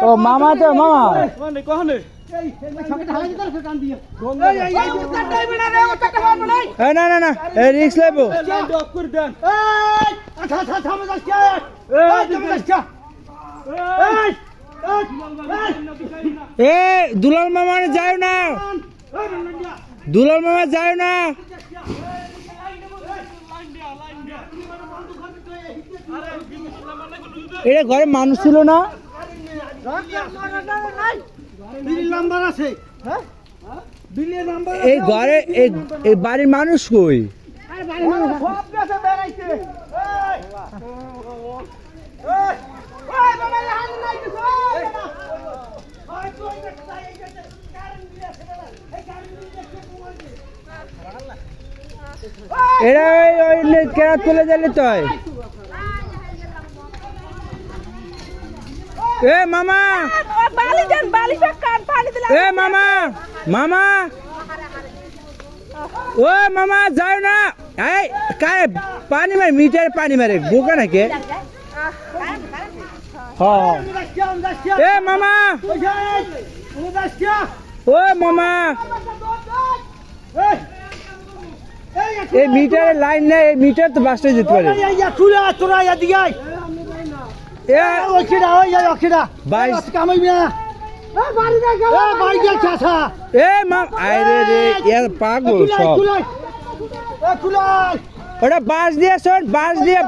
ও মামা তো মামা না না না রিক্স লেবো এ দুলাল মামা যাও না দুলাল মামা যাও না এটা ঘরে মানুষ ছিল না এই ঘরে এই বাড়ির মানুষ কই এরা ওই কেরাত তুলে দিলে তো এ মামা এ মামা মামা ও মামা যাও না এই কায় পানি মারে মিটার পানি মারে বোকা নাকি এ মামা ও মামা এই মিটারের লাইন নেই এই মিটার তো বাসতে যেতে পারে পাগল সব ওটা বাঁশ দিয়ে শোন বাঁশ দিয়ে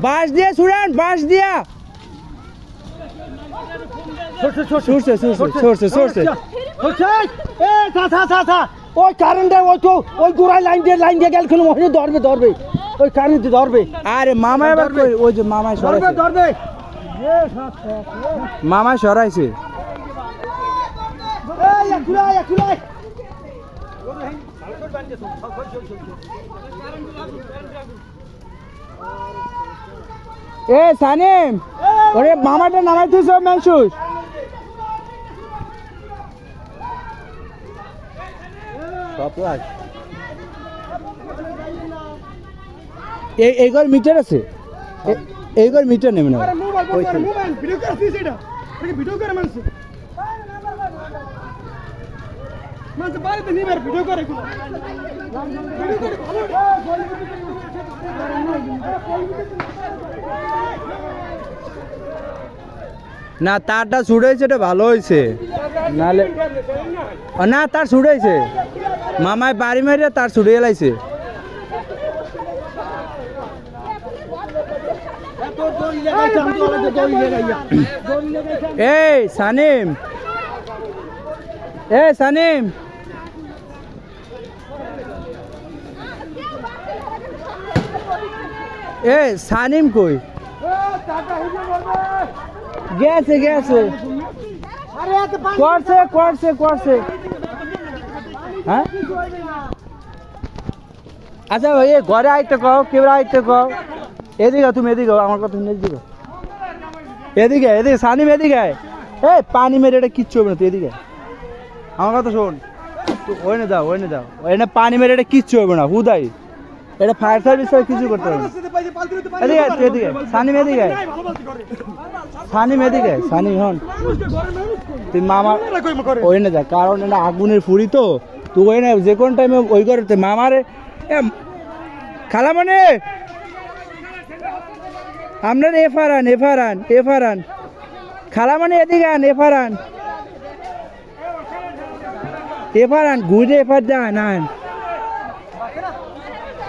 বাঁশ দিয়ে শুনেন বাঁশ দিয়া সরছে ওই কারেন্টের ওই গোড়ায় লাইন দিয়ে গেল কোনো মহিলা ধরবে ওই কারেন্ট ধরবে আরে মামা এবার ওই যে মামায় সরাইছে ধরবে মামায় সরাইছে এ সানিম ওরে মামাটা নামাই দিছ মেনসুস সপ্লাস এই ঘর মিটার আছে এই ঘর মিটার নেবে না না তারটা ছুড়েছে এটা ভালো হয়েছে নাহলে না তার ছুড়েছে মামায় বাড়ি মেরে তার ছুড়ে এলাইছে এই সানিম সানিম কই গেছে করছে হ্যাঁ আচ্ছা ভাই ঘরে আইতে কও কেবরা আইতে কও এদিকে তুমি এদিকে আমার কথা শুনে এদিকে সানিম এদিকে এই পানি মেরে এটা কিচ্ছু হবে না তুই এদিকে আমার কথা শোন ওই না দাও এনে পানি মেরে এটা কিচ্ছু হবে না হুদাই এটা ফায়ার সার্ভিস কিছু করতে হবে এদিকে সানিম এদিকে হন তুই মামা ওই না যা কারণ এটা আগুনের ফুরি তো তুই ওই না যে কোন টাইমে ওই করতে মামারে খালা মানে আপনার এফারান খালা মানে এদিকে আন এফারান ঘুরে এফার যান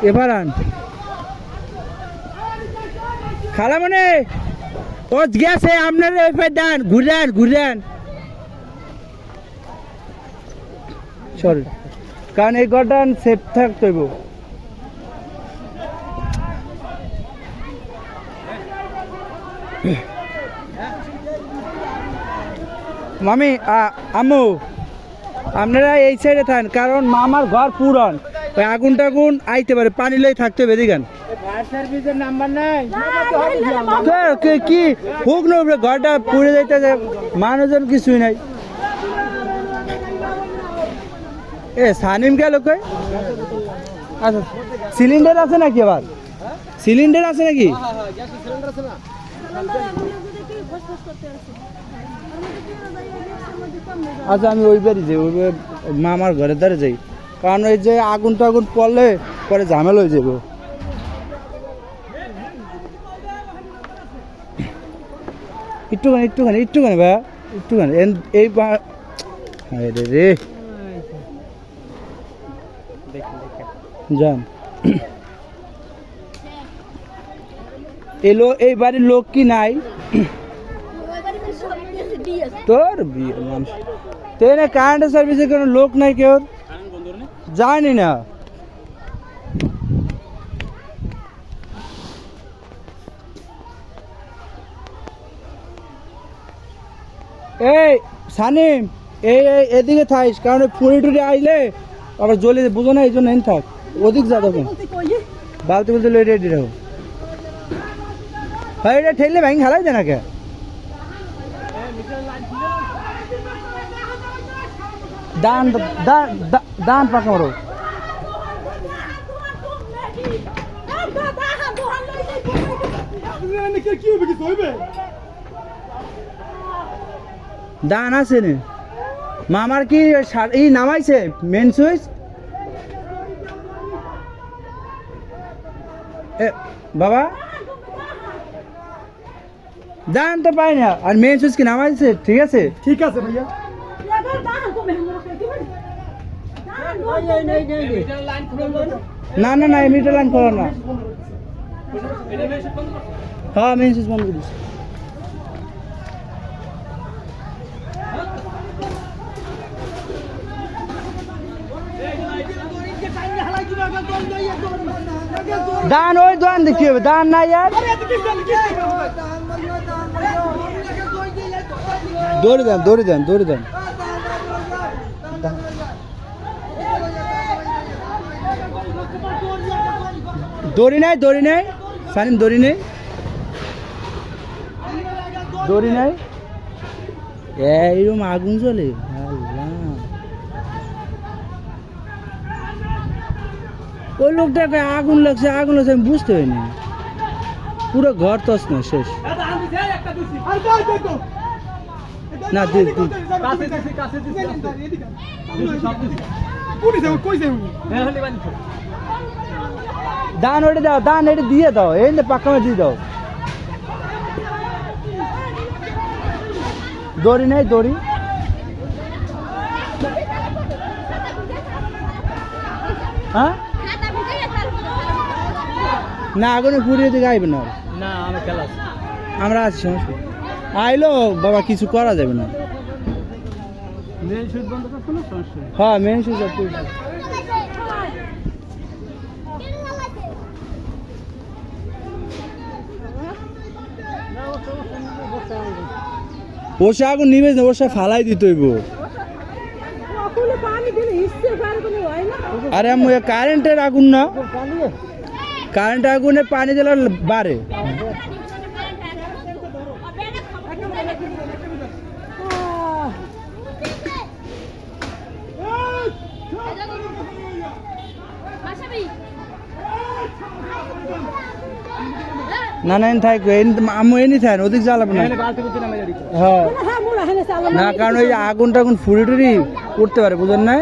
এফারান খালা মানে ও গেছে আপনার এফার ডান ঘুরেন সরি কারণ এই ঘরটা সেফ থাকতে হইব মামি আম্মু আপনারা এই সাইডে থাকেন কারণ মামার ঘর পুরন ওই আগুন টাগুন আইতে পারে পানি লাই থাকতে হবে এদিকে কি হোক না ঘরটা পুড়ে যাইতে মানুষজন কিছুই নাই এ সানিম গেল কই আচ্ছা সিলিন্ডার আছে নাকি আবার সিলিন্ডার আছে নাকি আচ্ছা আমি ওই বাড়ি যাই, ওই মামার ঘরের ধারে যাই, কারণ ওই যে আগুন টাগুন পড়লে পরে ঝামেলা হয়ে যাবে। একটুখানি একটুখানি একটুখানি ভাইয়া একটুখানি এই রে রে যান। এই বাড়ির লোক কি নাই? তোর বিয়ে মানুষ তেনে কারেন্ট সার্ভিসে কোনো লোক নাই, কেউ জানি না। এই সানিম এই এদিকে থাইস, কারণ ফুড়ি টুড়ি আইলে আবার জ্বলে বুঝো না, এই জন্য এন থাক, ওদিক যা তখন বালতি বলতে রেডি রাখো। হ্যাঁ এটা ঠেললে ভেঙে খেলাই দে না কে? দান দান পাকা মারো। দান আছে নে মামার কি এই নামাইছে মেন সুইচ? বাবা দান তো পাই না, আর মেন সুইচ কি নামাইছে? ঠিক আছে ঠিক আছে ভাইয়া। না না না মিটার লাইন খোলা না। হ্যাঁ মেন সুইচ বন্ধ করিস। দান ওই দান দেখি হবে, দান নাই আর দৌড়ে দেন দৌড়ে দেন দৌড়ে দেন। দড়ি নাই দড়ি নাই সানিম, দড়ি নেই দড়ি নাই। এইরকম আগুন চলে ওই লোকটাকে আগুন লাগছে আমি বুঝতে পারিনি, পুরো ঘর তস না শেষ। না দান ওটা দাও, দান এটা দিয়ে দাও, এই পাক্কা দিয়ে দাও। দড়ি নেই দড়ি হ্যাঁ না আগুনে পুড়িয়ে দিকে আইবে না, আমরা আছি সমস্যা আইলো বাবা, কিছু করা যাবে না। হ্যাঁ মেন সুইচ ওসে আগুন নিবে না, ওসে ফালাই দিতে হইব। আরে আমি কারেন্টের আগুন না, কারেন্টের আগুনে পানি দিলে বাড়ে। না না থাকবে আমি এনে থাকেন ওদিক জ্বালাবো না। হ্যাঁ না কারণ ওই আগুন টাগুন ফুড়ি টুড়ি উঠতে পারে, বুঝেন না।